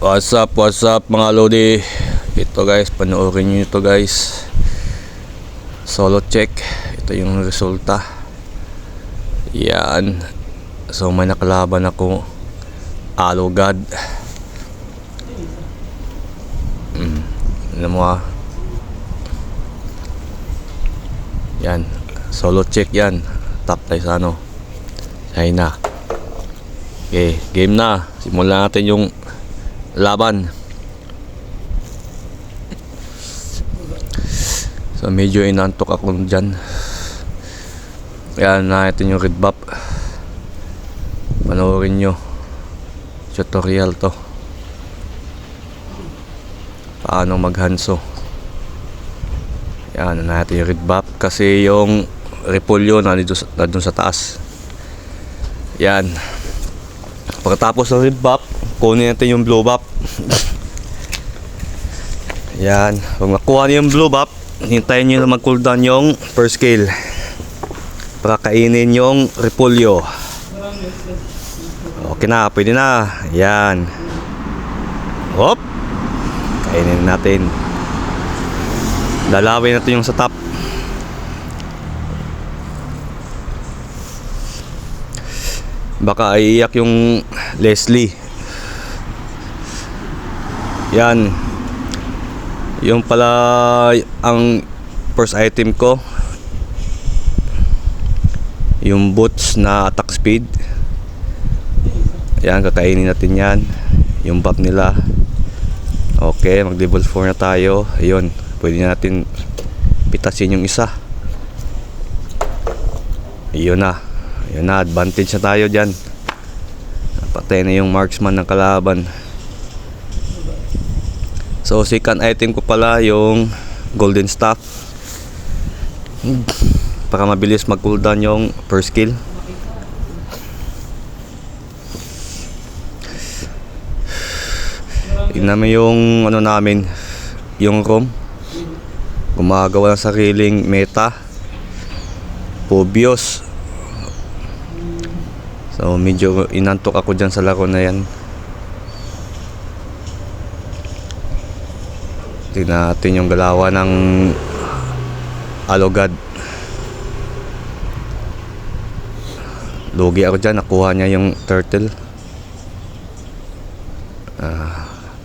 What's up mga Lodi. Ito guys, panoorin nyo ito guys. Solo check. Ito yung resulta. Yan. So may nakalaban ako. Alogad. Alam mo yan. Solo check yan. Top tayo sa ano, China. Okay, game na. Simulan natin yung laban. So medyo inantok ako dyan. Kaya natin yung red buff. Panoorin nyo. Tutorial to. Paano maghanso. Yan natin yung red buff. Kasi yung repolyo na dun sa taas. Yan. Pagkatapos ng red buff, kunin natin yung blue buff. Yan. Pag makuha niyo yung blue buff, hintayin nyo na mag cooldown yung first skill para kainin yung repolyo. Okay na, pwede na. Yan. Hop. Kainin natin. Lalawin natin yung sa top. Baka iiyak yung Leslie. Yan. Yung pala ang first item ko, yung boots na attack speed. Yan, kakainin natin yan. Yung buff nila. Okay, mag level 4 na tayo. Ayun, pwede natin pitasin yung isa. Ayun na. Ayun na, advantage na tayo dyan. Patay na yung marksman ng kalaban. So second item ko pala yung golden staff, para mabilis mag cooldown yung first skill. Tignan mo yung ano namin, yung ROM. Gumagawa ng sariling meta. Pobios. So medyo inantok ako dyan sa laro na yan. Tignan natin yung galawan ng Alogad. Lugi ako dyan, nakuha niya yung turtle.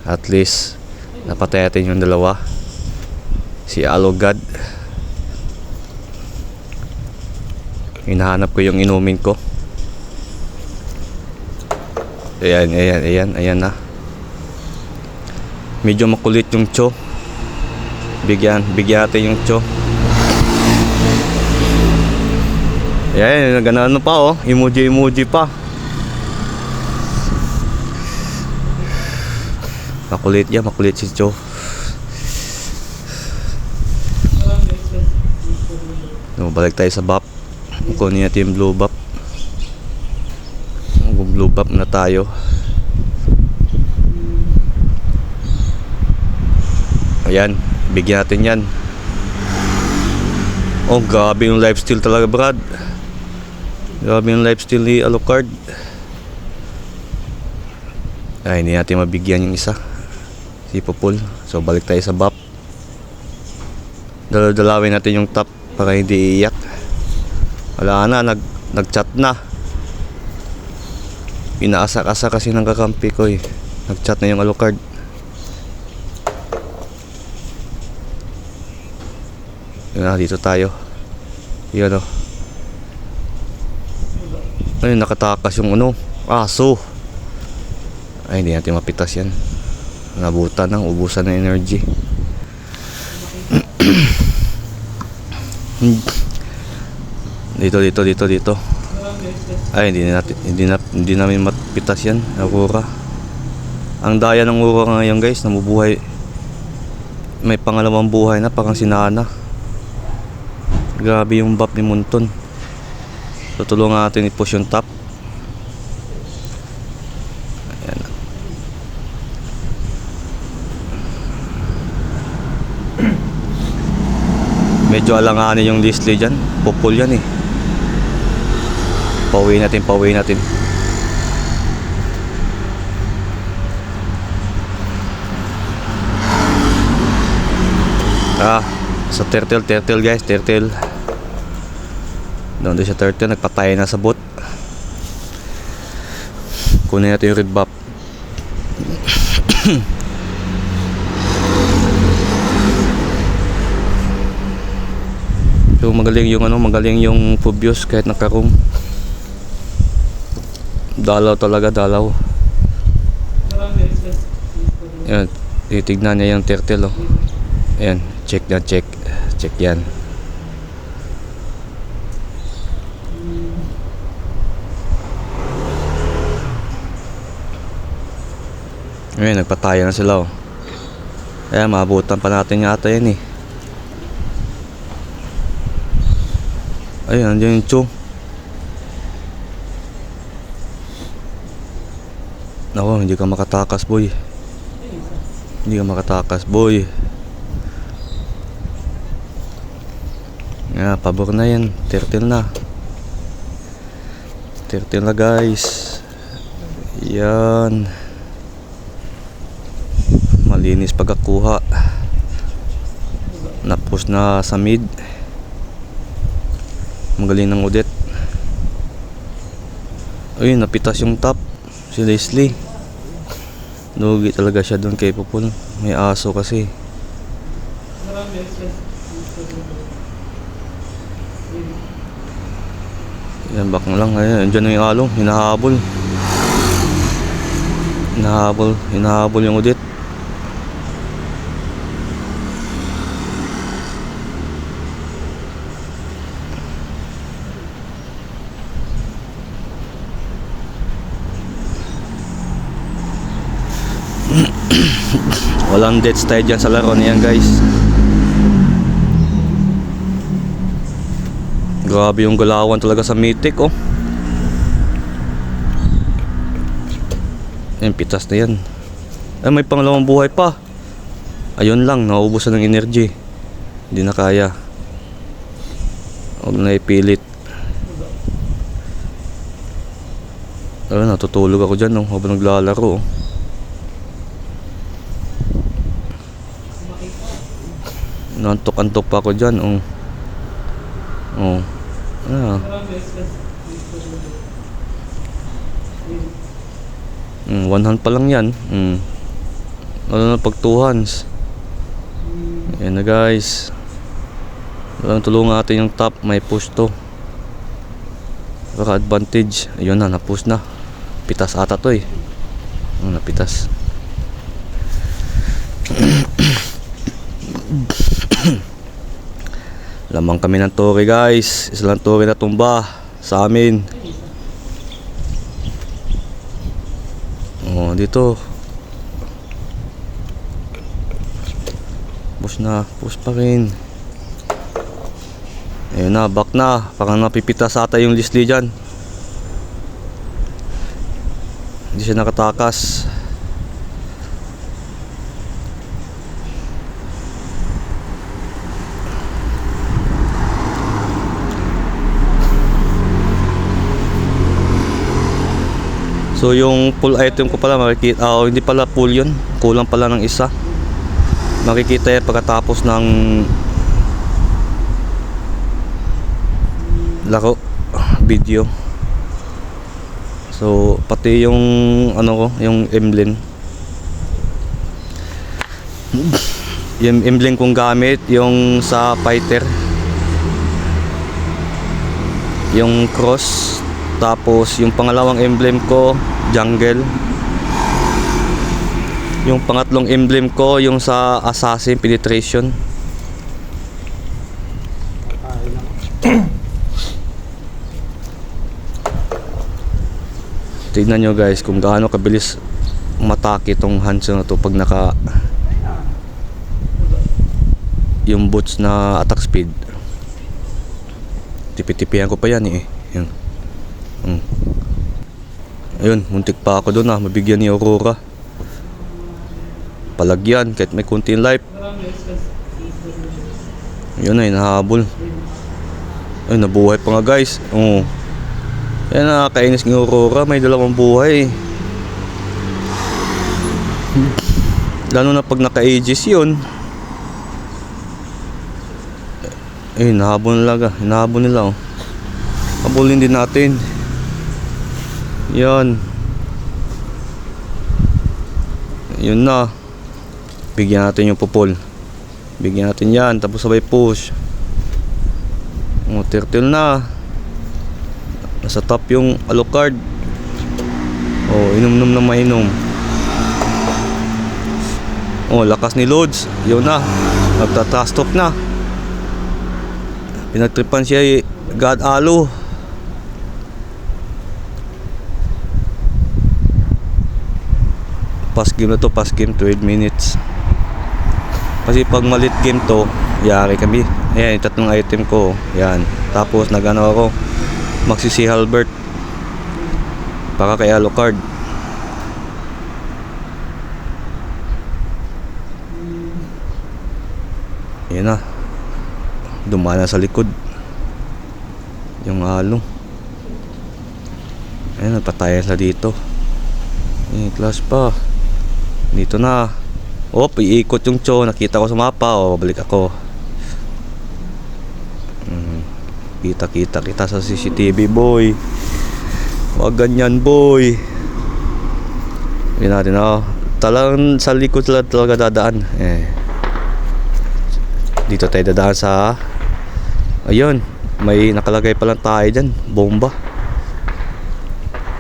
At least napatay natin yung dalawa. Si Alogad. Hinahanap ko yung inumin ko. Ayan na. Medyo makulit yung Cho. Bigyan natin yung Cho. Ayan, ganano pa oh. Emoji pa. Makulit si Cho. No, balik tayo sa buff. Kunin natin yung blue buff. Blue buff na tayo. Ayan, bigyan natin yan. Oh, grabe yung lifesteal talaga, Brad. Grabe yung lifesteal ni Alucard. Ay, hindi natin mabigyan yung isa, si Popol. So balik tayo sa buff. Dalawin natin yung top para hindi iiyak. Wala na, nag-chat na. Inaasa-asa kasi ng kakampi ko eh. Nag-chat na yung Alucard. Dito tayo. Yan o. Ayun, nakatakas yung ano, aso. Ay, hindi natin mapitas yan. Nabutan ng, ubusan ng energy. Dito. Ay, hindi namin mapitas yan. Aurora. Ang daya ng Aurora ngayon guys, namubuhay. May pangalawang buhay na, parang sinana. Grabe yung buff ni Munton. Tutulungan natin i-push yung top. Ayan. Medyo alanganin yung Leslie dyan. Popol yan eh. Pauwi natin. Sa turtle guys, turtle. Doon din sa turtle, nagpatay na sa boat. Kunin natin yung red buff. So magaling yung Phoebus kahit naka-room. Dalaw talaga, dalaw. Ayan, titignan niya yung turtle, oh. Ayan, check yan. Ayan, nagpataya na sila, oh. Ayan, maabutan pa natin yata yan, eh. Ayan, nandiyan yung Cho. Ako, hindi ka makatakas, boy. Hindi ka makatakas, boy. Nga, pabor na yan. Turtle na. Turtle na, guys. Yan. Malinis pagkakuha. Napos na sa mid. Magaling ng udet. Ayun, napitas yung top. Si Leslie. Lugi talaga siya doon kay Pupul. May aso kasi. Yan, back na lang. Ayan, andyan na yung along. Hinahabol yung udit. Walang death tayo dyan sa laro niyan, guys. Grabe yung galawan talaga sa Mythic, oh. Ayan, pitas na yan. Ay, may pangalawang buhay pa. Ayun lang, nauubusan ng energy. Hindi na kaya. Huwag na ipilit. Ayun, natutulog ako dyan, oh, habang naglalaro, oh. Nantok-antok pa ako dyan, oh. Oh. One hand pa lang yan. Ano na pag two hands. Ayan na, guys. Tulungan natin yung top. May push to. Baka advantage. Ayun na, na-push na. Pitas ata to, eh. Napitas. Lamang kami ng tore, guys. Isa lang tore na tumba sa amin. Oh, dito. Push pa rin. Ayun na, back na. Parang napipitas ata yung Leslie dyan. Hindi siya nakatakas. So yung full item ko pala makikita, hindi pala full yun, kulang pala ng isa. Makikita yan pagkatapos ng laro video. So pati yung ano ko, yung emblem. Yung emblem kong gamit, yung sa fighter. Yung cross. Tapos yung pangalawang emblem ko, jungle. Yung pangatlong emblem ko, yung sa assassin penetration. Tignan nyo, guys, kung gaano kabilis matake itong Hanzo na to pag naka yung boots na attack speed. Tipi-tipihan ko pa yan, eh. Yan. Ayun, muntik pa ako doon, mabigyan ni Aurora. Palagyan kahit may kunting life. Ayun, ay nahabol. Ayun, nabuhay pa nga, guys. Yan, nakakainis ni Aurora, may dalawang buhay. Lalo na pag naka-aegis yun. Eh, hinahabol nila. Hinahabol nila, oh. Habulin din natin. Yan. Yun na. Bigyan natin yung pupol. Bigyan natin yan. Tapos sabay push. Oh, turtle na. Nasa top yung Alucard. Oh, inom-nom na mainom. Oh, lakas ni Lods. Yun na. Nagta-task talk na. Pinagtripan siya God Alo. Pass game na to, pass game 12 minutes. Kasi pag malit game to, yari kami. Ayan, yung tatlong item ko. Yan. Tapos nagano ako, magsisi Halbert para kay Alucard. Yan na. Dumana sa likod yung Alo. Ayan, nagpatayan sila dito. Clash pa. Dito na. Iikot yung Cho. Nakita ko sa mapa. Balik ako. Kita sa CCTV, boy. Huwag ganyan, boy. Yan natin, talagang sa likod talaga dadaan. Dito tayo dadaan sa... Ayun. May nakalagay palang tayo dyan. Bomba.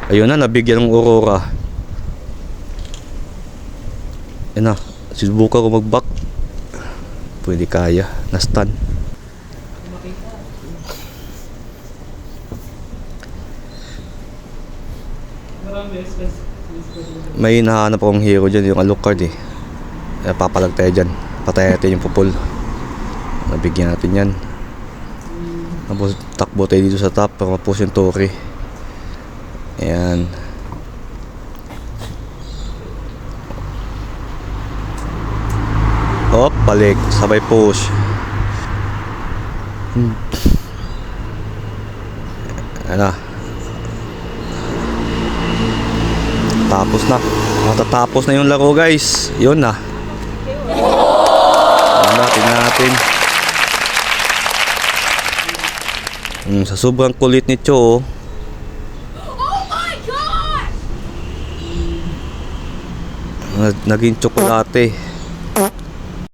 Ayun na, nabigyan ng Aurora. Yan na, subukan ko mag-back. Pwede kaya, na-stun. May nahanap akong hero dyan, yung Alucard eh. Papalag tayo dyan. Patayin natin yung pupol. Nabigyan natin yan. Tapos takbo tayo dito sa top para ma-push yung Tori. Ayan. Balik, sabay push. Ano? Tapos na. Matatapos na yung laro, guys. Yun na. Tingnan natin. Sa sobrang kulit ni Cho, naging tsokolate.